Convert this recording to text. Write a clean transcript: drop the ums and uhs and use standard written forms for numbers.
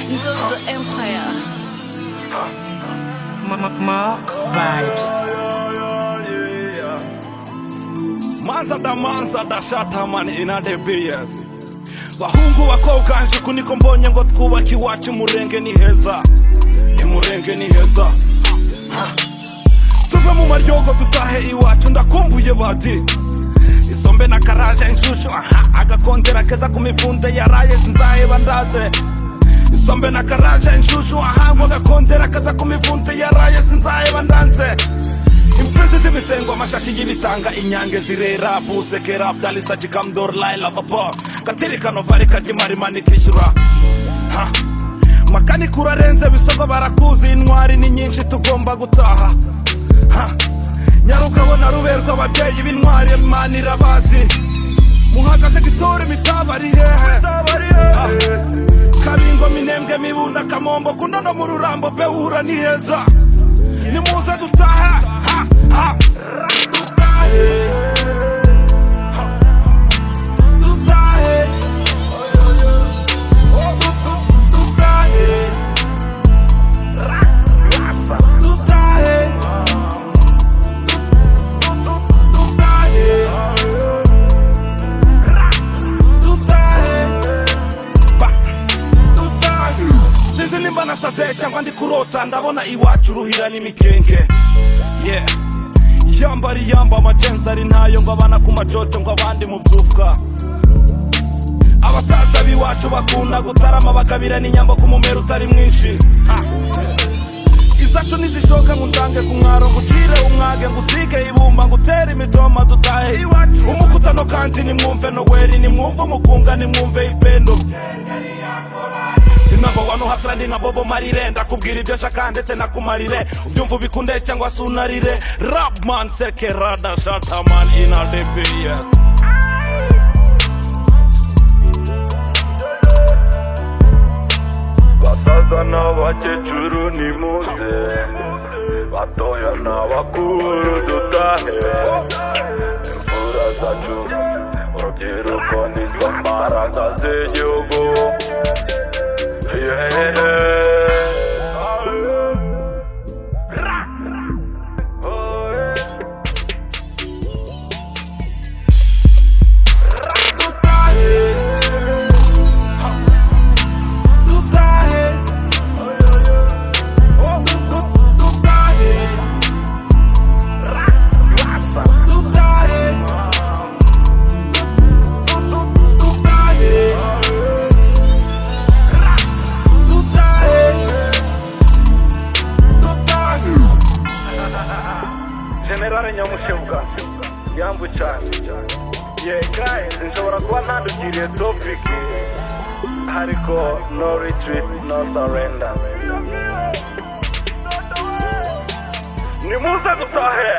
Into the empire. Mark vibes. Manza da shata man ina the BS. Bahungu bakobwa nje kuniko mbonye ngo twubake iwacu murenge ni heza. Murenge ni heza. Tuve mu maryogo tutahe iwacu ndakumbuye bati. Isombe na karaje inshushu agakondera keza kumifunde yaraye sinzaye bandaze. Isombe na karaje inshushu agakondera keza kumifunde yaraye sinzaye bandanze. Imprezi z'imisengo amashashi y'ibitanga inyange zirera busekera byalisa jikamdor laila vapa katirikano varika jimarimani kishura makani kurarenze bisogo barakuzi intwari ni nyinshi tugomba gutaha nyaruka bona ruberwa ababyeyi b'intwari imana irabazi muhagaze gitore mitabari hehe kabingo minembwe mibunda kamombo kunono mu rurambo behura ni heza nimuze dutaha sinzi nimba nasaze cyangwa ndi kurota ndabona iwacu ruhira n'imikenge yambari yamba amajenzi ari ntayo ngo abana ku majoto ngo abandi mu byufwa abasaza b'iwacu bakunda gutarama bakabira n'inyambo ku mumero utari mwinshi izacu nizishoka ngunsange ku mwaro ngucire umwage ngusige ibumba ngutere imitoma dutahe umukutano kandi nimwumve noweri nimwumve umukunga nimwumve ipendo Number one hustle ndi nka Bobo Marire ndakubwira ibyo shaka ndetse nakumarire ubyumva ubikunde cyangwa se unarire rap man sekerada shata man ina the BS basaza n'abakecuru ni muze batoya n'abakuru dutahe imfura zacu urubyiruko nizo mbaraga z'igihugu Generale Nyamushebuka yambu cyane guys nshobora kuba ntandukiriye topic hariko no retreat no surrender nimuze dutahe